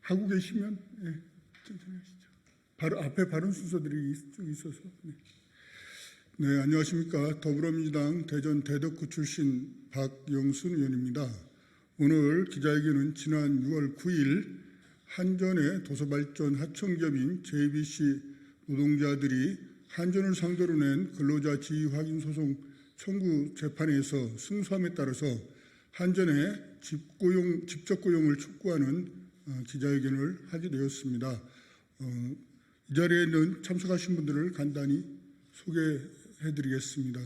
하고 계시면 천천히 하시죠. 바로 앞에 발언 순서들이 있어서. 네, 안녕하십니까. 더불어민주당 대전 대덕구 출신 박영순 의원입니다. 오늘 기자회견은 지난 6월 9일 한전의 도서발전 하청기업인 JBC 노동자들이 한전을 상대로 낸 근로자 지위 확인 소송 청구 재판에서 승소함에 따라서 한전의 직접 고용을 촉구하는 기자회견을 하게 되었습니다. 이 자리에는 참석하신 분들을 간단히 소개해드리겠습니다.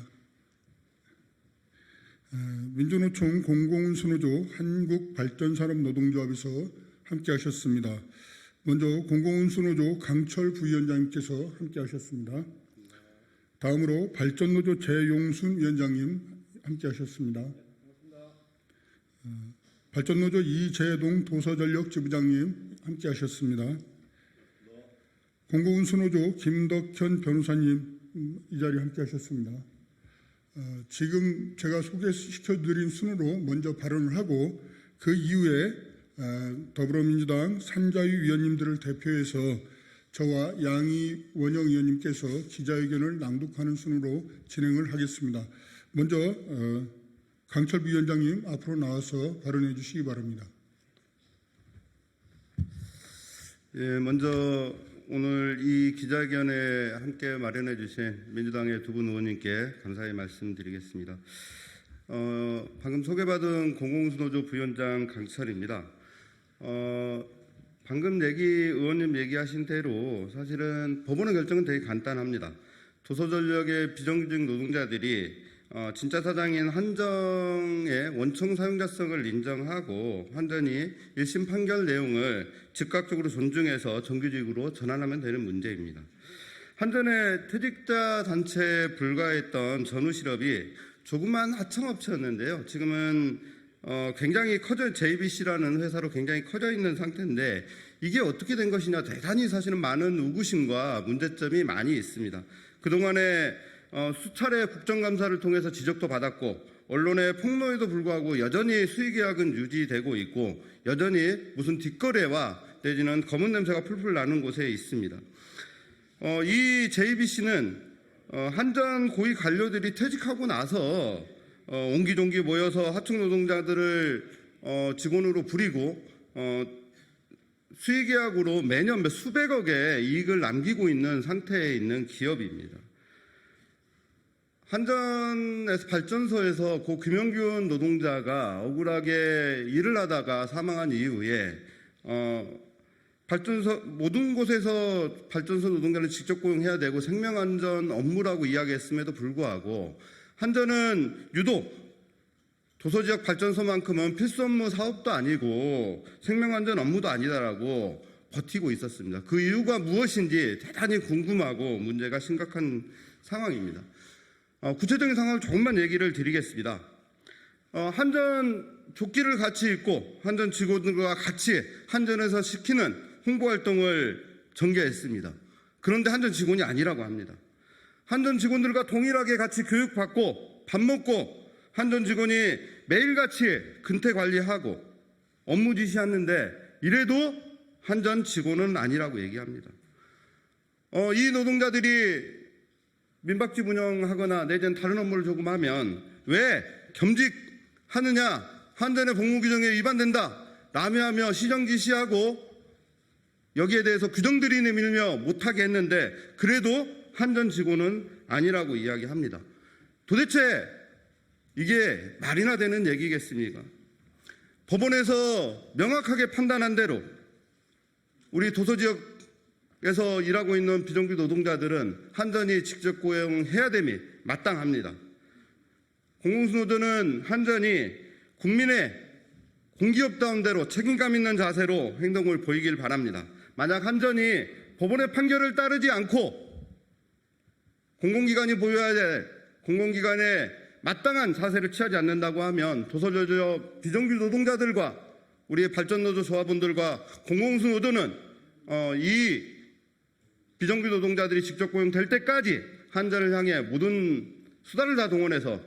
민주노총 공공운수노조 한국발전산업노동조합에서 함께하셨습니다. 먼저 공공운수노조 강철 부위원장님께서 함께하셨습니다. 다음으로 발전노조 재용순 위원장님 함께하셨습니다. 발전노조 이재동 도서전력 지부장님 함께하셨습니다. 공공운수노조 김덕현 변호사님 이 자리에 함께하셨습니다. 지금 제가 소개시켜드린 순으로 먼저 발언을 하고 그 이후에 더불어민주당 산자위 위원님들을 대표해서 저와 양희 원영 의원님께서 기자회견을 낭독하는 순으로 진행을 하겠습니다. 먼저 강철 위원장님 앞으로 나와서 발언해 주시기 바랍니다. 예, 먼저 오늘 이 기자회견에 함께 마련해 주신 민주당의 두 분 의원님께 감사의 말씀드리겠습니다. 방금 소개받은 공공운수노조 부위원장 강철입니다. 방금 의원님 얘기하신 대로 사실은 법원의 결정은 되게 간단합니다. 도서전력의 비정규직 노동자들이 진짜 사장인 한전의 원청 사용자성을 인정하고 한전이 1심 판결 내용을 즉각적으로 존중해서 정규직으로 전환하면 되는 문제입니다. 한전의 퇴직자 단체에 불과했던 전후 실업이 조그만 하청업체였는데요. 지금은 굉장히 JBC라는 회사로 굉장히 커져 있는 상태인데 이게 어떻게 된 것이냐 대단히 사실은 많은 의구심과 문제점이 많이 있습니다. 그동안에 수차례 국정감사를 통해서 지적도 받았고 언론의 폭로에도 불구하고 여전히 수의계약은 유지되고 있고 여전히 무슨 뒷거래와 내지는 검은 냄새가 풀풀 나는 곳에 있습니다. 이 JBC는 한전 고위 관료들이 퇴직하고 나서 옹기종기 모여서 하청 노동자들을 직원으로 부리고 수의계약으로 매년 수백억의 이익을 남기고 있는 상태에 있는 기업입니다. 한전에서 발전소에서 고 김영균 노동자가 억울하게 일을 하다가 사망한 이후에 모든 곳에서 발전소 노동자를 직접 고용해야 되고 생명안전 업무라고 이야기했음에도 불구하고 한전은 유독 도서지역 발전소만큼은 필수 업무 사업도 아니고 생명안전 업무도 아니다라고 버티고 있었습니다. 그 이유가 무엇인지 대단히 궁금하고 문제가 심각한 상황입니다. 구체적인 상황을 조금만 얘기를 드리겠습니다. 한전 조끼를 같이 입고 한전 직원들과 같이 한전에서 시키는 홍보활동을 전개했습니다. 그런데 한전 직원이 아니라고 합니다. 한전 직원들과 동일하게 같이 교육받고 밥 먹고 한전 직원이 매일같이 근태 관리하고 업무 지시하는데 이래도 한전 직원은 아니라고 얘기합니다. 이 노동자들이 민박집 운영하거나 내지는 다른 업무를 조금 하면 왜 겸직하느냐, 한전의 복무 규정에 위반된다 라며 하며 시정지시하고 여기에 대해서 규정들이 내밀며 못하게 했는데 그래도 한전 직원은 아니라고 이야기합니다. 도대체 이게 말이나 되는 얘기겠습니까? 법원에서 명확하게 판단한 대로 우리 도서지역에서 일하고 있는 비정규 노동자들은 한전이 직접 고용해야 됨이 마땅합니다. 공공운수노조는 한전이 국민의 공기업다운 대로 책임감 있는 자세로 행동을 보이길 바랍니다. 만약 한전이 법원의 판결을 따르지 않고 공공기관이 보여야 될 공공기관의 마땅한 자세를 취하지 않는다고 하면 도서지역 비정규 노동자들과 우리의 발전노조 조합원들과 공공운수노조는 이 비정규 노동자들이 직접 고용될 때까지 한전을 향해 모든 수단을 다 동원해서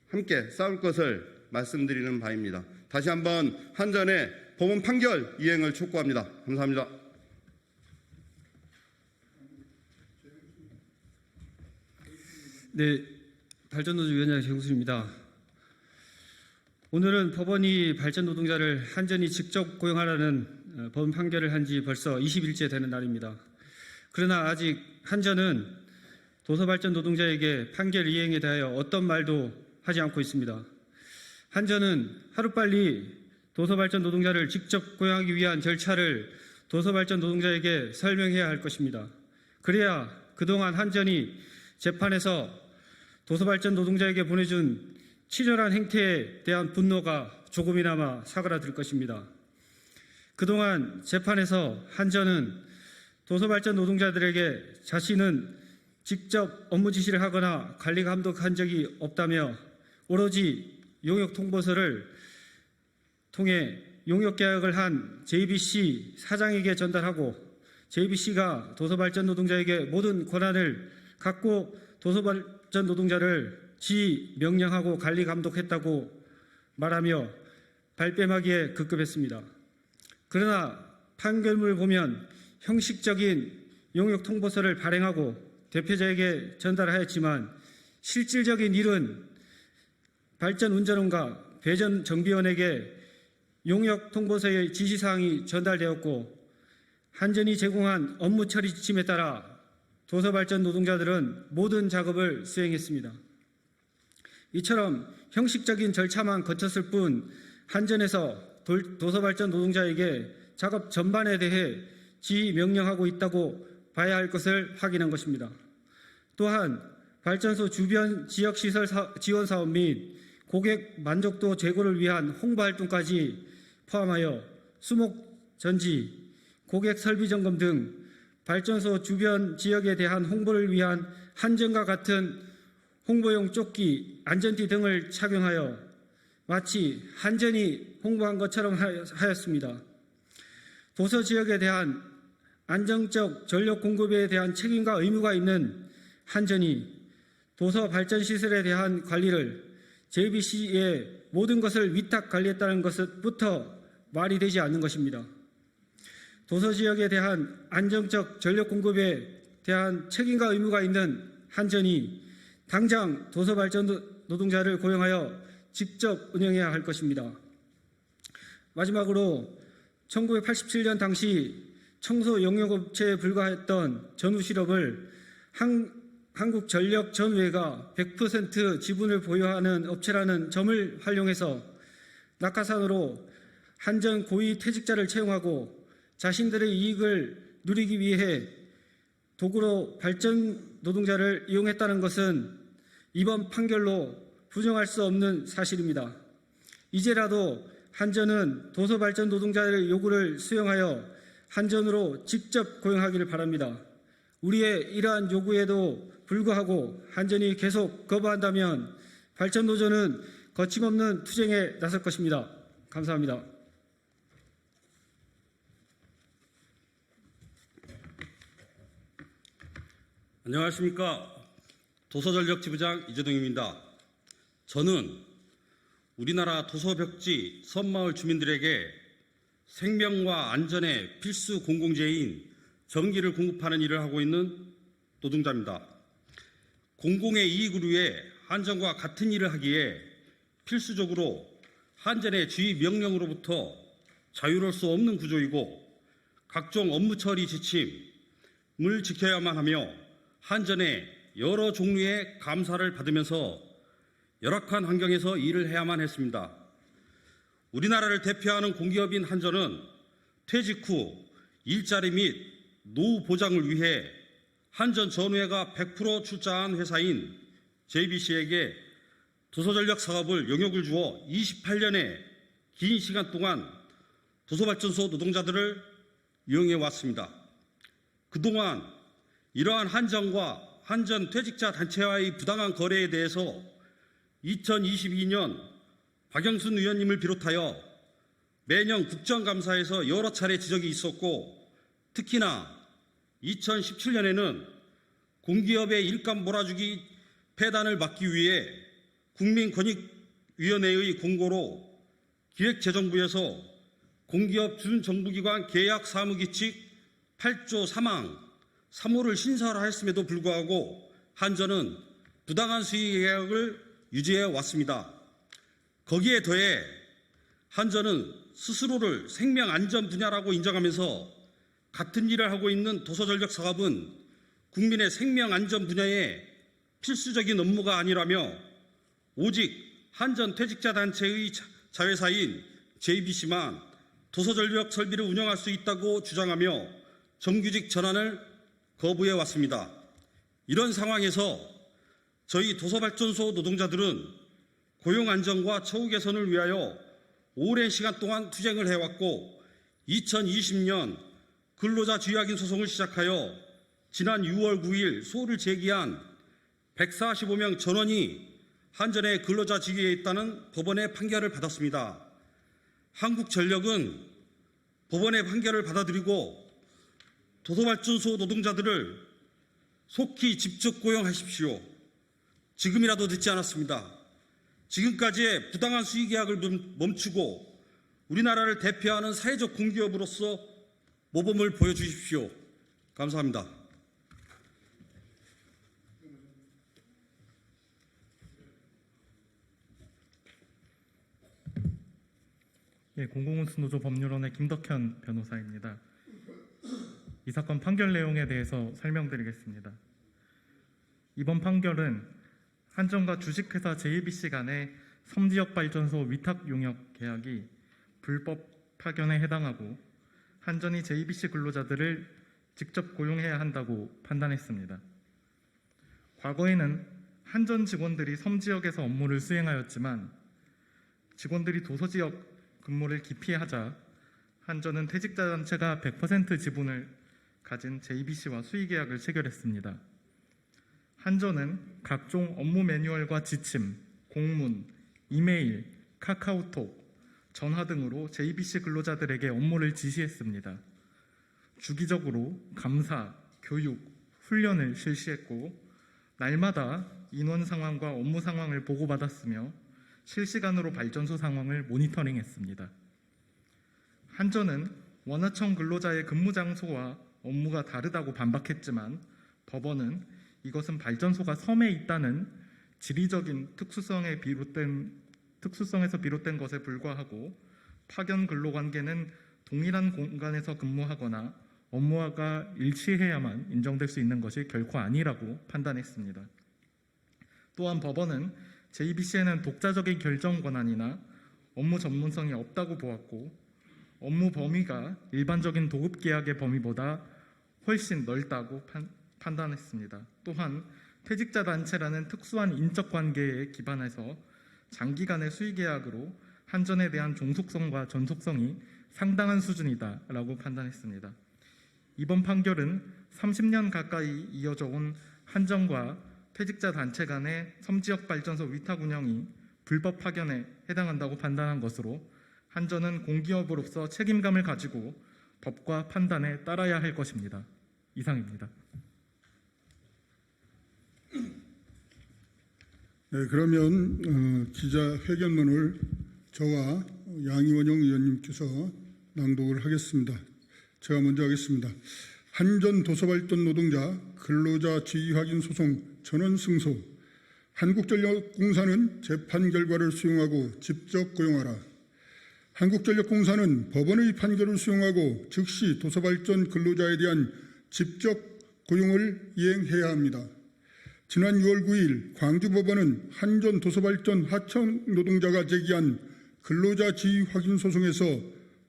함께 싸울 것을 말씀드리는 바입니다. 다시 한번 한전의 법원 판결 이행을 촉구합니다. 감사합니다. 네, 발전노조위원장 최용순입니다. 오늘은 법원이 발전노동자를 한전이 직접 고용하라는 법원 판결을 한 지 벌써 20일째 되는 날입니다. 그러나 아직 한전은 도서발전 노동자에게 판결 이행에 대하여 어떤 말도 하지 않고 있습니다. 한전은 하루빨리 도서발전 노동자를 직접 고용하기 위한 절차를 도서발전 노동자에게 설명해야 할 것입니다. 그래야 그동안 한전이 재판에서 도서발전 노동자에게 보내준 치졸한 행태에 대한 분노가 조금이나마 사그라들 것입니다. 그동안 재판에서 한전은 도서발전 노동자들에게 자신은 직접 업무 지시를 하거나 관리 감독한 적이 없다며 오로지 용역 통보서를 통해 용역 계약을 한 JBC 사장에게 전달하고 JBC가 도서발전 노동자에게 모든 권한을 갖고 도서발전 노동자를 지휘, 명령하고 관리 감독했다고 말하며 발뺌하기에 급급했습니다. 그러나 판결문을 보면 형식적인 용역 통보서를 발행하고 대표자에게 전달하였지만 실질적인 일은 발전운전원과 배전정비원에게 용역 통보서의 지시사항이 전달되었고 한전이 제공한 업무 처리 지침에 따라 도서발전 노동자들은 모든 작업을 수행했습니다. 이처럼 형식적인 절차만 거쳤을 뿐 한전에서 도서발전 노동자에게 작업 전반에 대해 지휘 명령하고 있다고 봐야 할 것을 확인한 것입니다. 또한 발전소 주변 지역시설 지원 사업 및 고객 만족도 제고를 위한 홍보활동까지 포함하여 수목 전지, 고객 설비 점검 등 발전소 주변 지역에 대한 홍보를 위한 한전과 같은 홍보용 조끼, 안전띠 등을 착용하여 마치 한전이 홍보한 것처럼 하였습니다. 도서 지역에 대한 안정적 전력 공급에 대한 책임과 의무가 있는 한전이 도서 발전 시설에 대한 관리를 JBC에 모든 것을 위탁 관리했다는 것부터 말이 되지 않는 것입니다. 도서 지역에 대한 안정적 전력 공급에 대한 책임과 의무가 있는 한전이 당장 도서 발전 노동자를 고용하여 직접 운영해야 할 것입니다. 마지막으로 1987년 당시 청소 용역업체에 불과했던 전후 실업을 한국전력전후회가 100% 지분을 보유하는 업체라는 점을 활용해서 낙하산으로 한전 고위 퇴직자를 채용하고 자신들의 이익을 누리기 위해 도구로 발전 노동자를 이용했다는 것은 이번 판결로 부정할 수 없는 사실입니다. 이제라도 한전은 도서발전 노동자의 요구를 수용하여 한전으로 직접 고용하기를 바랍니다. 우리의 이러한 요구에도 불구하고 한전이 계속 거부한다면 발전노조는 거침없는 투쟁에 나설 것입니다. 감사합니다. 안녕하십니까. 도서전력 지부장 이재동입니다. 저는 우리나라 도서벽지 섬마을 주민들에게 생명과 안전의 필수 공공재인 전기를 공급하는 일을 하고 있는 노동자입니다. 공공의 이익을 위해 한전과 같은 일을 하기에 필수적으로 한전의 지휘 명령으로부터 자유로울 수 없는 구조이고 각종 업무 처리 지침을 지켜야만 하며 한전의 여러 종류의 감사를 받으면서 열악한 환경에서 일을 해야만 했습니다. 우리나라를 대표하는 공기업인 한전은 퇴직 후 일자리 및 노후 보장을 위해 한전 전후회가 100% 출자한 회사인 JBC에게 도서전력 사업을 용역을 주어 28년의 긴 시간 동안 도서발전소 노동자들을 이용해 왔습니다. 그동안 이러한 한전과 한전 퇴직자 단체와의 부당한 거래에 대해서 2022년 박영순 의원님을 비롯하여 매년 국정감사에서 여러 차례 지적이 있었고 특히나 2017년에는 공기업의 일감 몰아주기 폐단을 막기 위해 국민권익위원회의 공고로 기획재정부에서 공기업 준정부기관 계약 사무규칙 8조 3항 3호를 신설하였음에도 불구하고 한전은 부당한 수익 계약을 유지해 왔습니다. 거기에 더해 한전은 스스로를 생명 안전 분야라고 인정하면서 같은 일을 하고 있는 도서전력 사업은 국민의 생명 안전 분야의 필수적인 업무가 아니라며 오직 한전 퇴직자 단체의 자회사인 JBC만 도서전력 설비를 운영할 수 있다고 주장하며 정규직 전환을 거부해 왔습니다. 이런 상황에서 저희 도서발전소 노동자들은 고용 안정과 처우 개선을 위하여 오랜 시간 동안 투쟁을 해왔고 2020년 근로자 지휘확인 소송을 시작하여 지난 6월 9일 소를 제기한 145명 전원이 한전의 근로자 지위에 있다는 법원의 판결을 받았습니다. 한국전력은 법원의 판결을 받아들이고 도서발전소 노동자들을 속히 직접 고용하십시오. 지금이라도 늦지 않았습니다. 지금까지의 부당한 수익 계약을 멈추고 우리나라를 대표하는 사회적 공기업으로서 모범을 보여주십시오. 감사합니다. 예, 공공운수노조 법률원의 김덕현 변호사입니다. 이 사건 판결 내용에 대해서 설명드리겠습니다. 이번 판결은 한전과 주식회사 JBC 간의 섬지역발전소 위탁 용역 계약이 불법 파견에 해당하고 한전이 JBC 근로자들을 직접 고용해야 한다고 판단했습니다. 과거에는 한전 직원들이 섬지역에서 업무를 수행하였지만 직원들이 도서지역 근무를 기피하자 한전은 퇴직자 단체가 100% 지분을 가진 JBC와 수의계약을 체결했습니다. 한전은 각종 업무 매뉴얼과 지침, 공문, 이메일, 카카오톡, 전화 등으로 JBC 근로자들에게 업무를 지시했습니다. 주기적으로 감사, 교육, 훈련을 실시했고 날마다 인원 상황과 업무 상황을 보고받았으며 실시간으로 발전소 상황을 모니터링했습니다. 한전은 원하청 근로자의 근무 장소와 업무가 다르다고 반박했지만 법원은 이것은 발전소가 섬에 있다는 지리적인 특수성에서 비롯된 것에 불과하고 파견 근로 관계는 동일한 공간에서 근무하거나 업무가 일치해야만 인정될 수 있는 것이 결코 아니라고 판단했습니다. 또한 법원은 JBC에는 독자적인 결정 권한이나 업무 전문성이 없다고 보았고 업무 범위가 일반적인 도급 계약의 범위보다 훨씬 넓다고 판단했습니다. 또한 퇴직자 단체라는 특수한 인적 관계에 기반해서 장기간의 수의 계약으로 한전에 대한 종속성과 전속성이 상당한 수준이다라고 판단했습니다. 이번 판결은 30년 가까이 이어져 온 한전과 퇴직자 단체 간의 섬지역 발전소 위탁 운영이 불법 파견에 해당한다고 판단한 것으로 한전은 공기업으로서 책임감을 가지고 법과 판단에 따라야 할 것입니다. 이상입니다. 네, 그러면 기자회견문을 저와 양이원영 의원님께서 낭독을 하겠습니다. 제가 먼저 하겠습니다. 한전 도서발전 노동자 근로자 지위 확인 소송 전원 승소. 한국전력공사는 재판 결과를 수용하고 직접 고용하라. 한국전력공사는 법원의 판결을 수용하고 즉시 도서발전 근로자에 대한 직접 고용을 이행해야 합니다. 지난 6월 9일 광주법원은 한전 도서발전 하청 노동자가 제기한 근로자 지위 확인 소송에서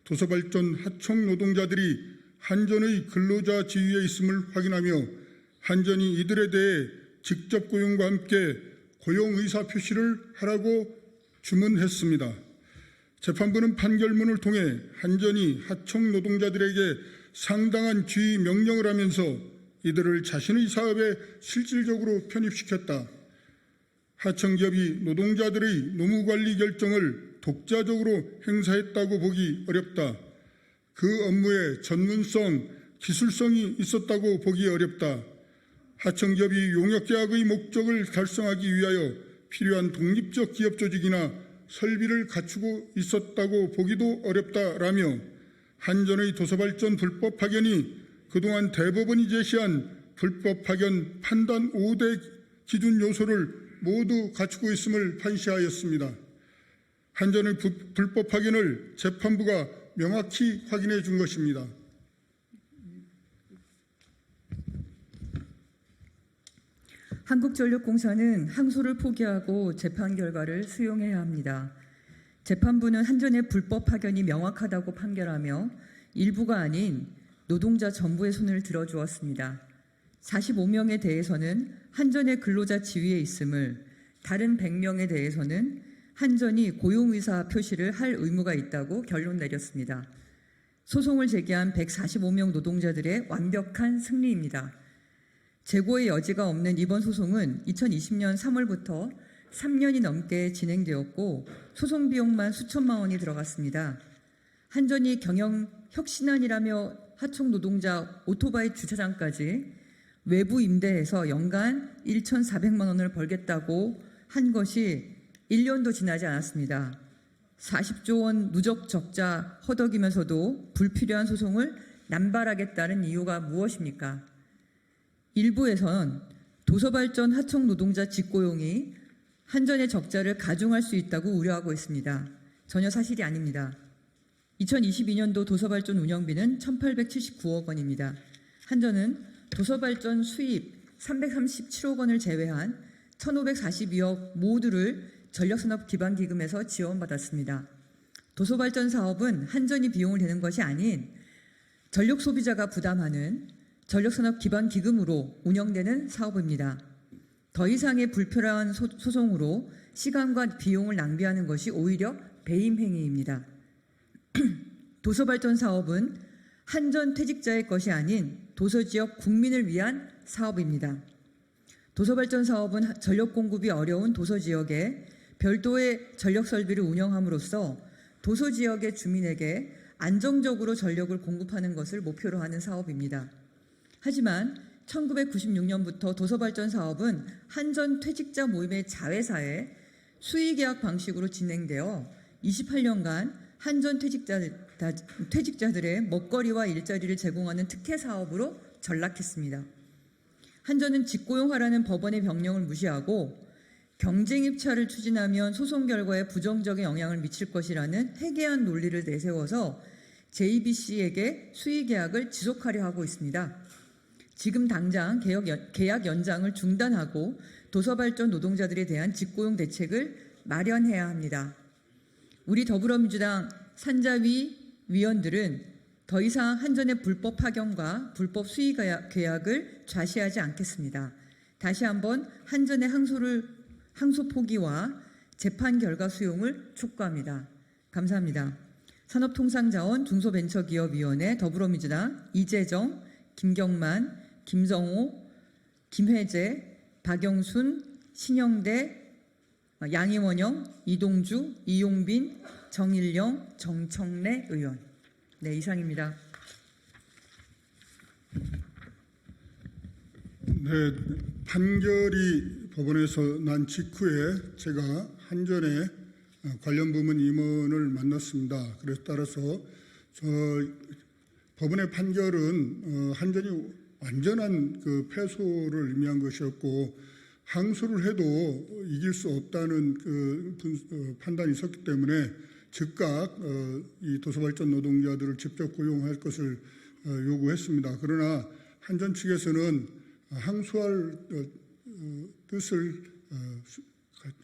도서발전 하청 노동자들이 한전의 근로자 지위에 있음을 확인하며 한전이 이들에 대해 직접 고용과 함께 고용 의사 표시를 하라고 주문했습니다. 재판부는 판결문을 통해 한전이 하청 노동자들에게 상당한 지위 명령을 하면서 이들을 자신의 사업에 실질적으로 편입시켰다. 하청기업이 노동자들의 노무관리 결정을 독자적으로 행사했다고 보기 어렵다. 그 업무에 전문성, 기술성이 있었다고 보기 어렵다. 하청기업이 용역계약의 목적을 달성하기 위하여 필요한 독립적 기업조직이나 설비를 갖추고 있었다고 보기도 어렵다라며 한전의 도서발전 불법 파견이 그동안 대법원이 제시한 불법 파견 판단 5대 기준 요소를 모두 갖추고 있음을 판시하였습니다. 한전의 불법 파견을 재판부가 명확히 확인해 준 것입니다. 한국전력공사는 항소를 포기하고 재판 결과를 수용해야 합니다. 재판부는 한전의 불법 파견이 명확하다고 판결하며 일부가 아닌 노동자 전부의 손을 들어주었습니다. 45명에 대해서는 한전의 근로자 지위에 있음을, 다른 100명에 대해서는 한전이 고용의사 표시를 할 의무가 있다고 결론 내렸습니다. 소송을 제기한 145명 노동자들의 완벽한 승리입니다. 재고의 여지가 없는 이번 소송은 2020년 3월부터 3년이 넘게 진행되었고 소송 비용만 수천만 원이 들어갔습니다. 한전이 경영 혁신안이라며 하청 노동자 오토바이 주차장까지 외부 임대해서 연간 1,400만 원을 벌겠다고 한 것이 1년도 지나지 않았습니다. 40조 원 누적 적자 허덕이면서도 불필요한 소송을 남발하겠다는 이유가 무엇입니까? 일부에선 도서발전 하청 노동자 직고용이 한전의 적자를 가중할 수 있다고 우려하고 있습니다. 전혀 사실이 아닙니다. 2022년도 도서발전 운영비는 1,879억 원입니다. 한전은 도서발전 수입 337억 원을 제외한 1,542억 모두를 전력산업기반기금에서 지원받았습니다. 도서발전 사업은 한전이 비용을 대는 것이 아닌 전력 소비자가 부담하는 전력산업기반기금으로 운영되는 사업입니다. 더 이상의 불필요한 소송으로 시간과 비용을 낭비하는 것이 오히려 배임 행위입니다. 도서발전 사업은 한전 퇴직자의 것이 아닌 도서지역 국민을 위한 사업입니다. 도서발전 사업은 전력 공급이 어려운 도서지역에 별도의 전력설비를 운영함으로써 도서지역의 주민에게 안정적으로 전력을 공급하는 것을 목표로 하는 사업입니다. 하지만 1996년부터 도서발전 사업은 한전 퇴직자 모임의 자회사에 수의계약 방식으로 진행되어 28년간 한전 퇴직자들의 먹거리와 일자리를 제공하는 특혜 사업으로 전락했습니다. 한전은 직고용하라는 법원의 명령을 무시하고 경쟁 입찰을 추진하면 소송 결과에 부정적인 영향을 미칠 것이라는 회개한 논리를 내세워서 JBC에게 수의계약을 지속하려 하고 있습니다. 지금 당장 계약 연장을 중단하고 도서발전 노동자들에 대한 직고용 대책을 마련해야 합니다. 우리 더불어민주당 산자위 위원들은 더 이상 한전의 불법 파견과 불법 수의 계약을 좌시하지 않겠습니다. 다시 한번 한전의 항소 포기와 재판 결과 수용을 촉구합니다. 감사합니다. 산업통상자원 중소벤처기업위원회 더불어민주당 이재정, 김경만, 김성호, 김혜재, 박영순, 신영대, 양희원영, 이동주, 이용빈, 정일영, 정청래 의원. 네, 이상입니다. 네, 판결이 법원에서 난 직후에 제가 한전의 관련 부문 임원을 만났습니다. 그래서 따라서 법원의 판결은 한전이 완전한 그 패소를 의미한 것이었고 항소를 해도 이길 수 없다는 판단이 있었기 때문에 즉각 이 도서발전 노동자들을 직접 고용할 것을 요구했습니다. 그러나 한전 측에서는 항소할 뜻을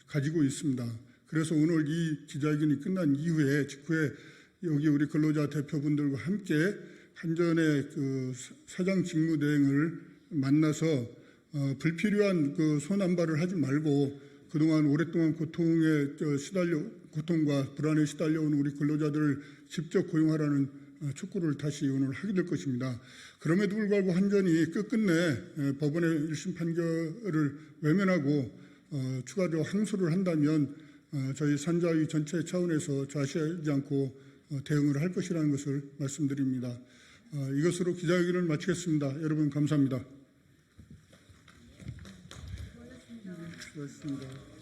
가지고 있습니다. 그래서 오늘 이 기자회견이 끝난 이후에 직후에 여기 우리 근로자 대표분들과 함께 한전의 그 사장 직무대행을 만나서 불필요한 그 손안발을 하지 말고 그동안 오랫동안 고통과 불안에 시달려온 우리 근로자들을 직접 고용하라는 촉구를 다시 오늘 하게 될 것입니다. 그럼에도 불구하고 한전이 끝끝내 법원의 1심 판결을 외면하고 추가적으로 항소를 한다면 저희 산자위 전체 차원에서 좌시하지 않고 대응을 할 것이라는 것을 말씀드립니다. 이것으로 기자회견을 마치겠습니다. 여러분 감사합니다. 수고하셨습니다.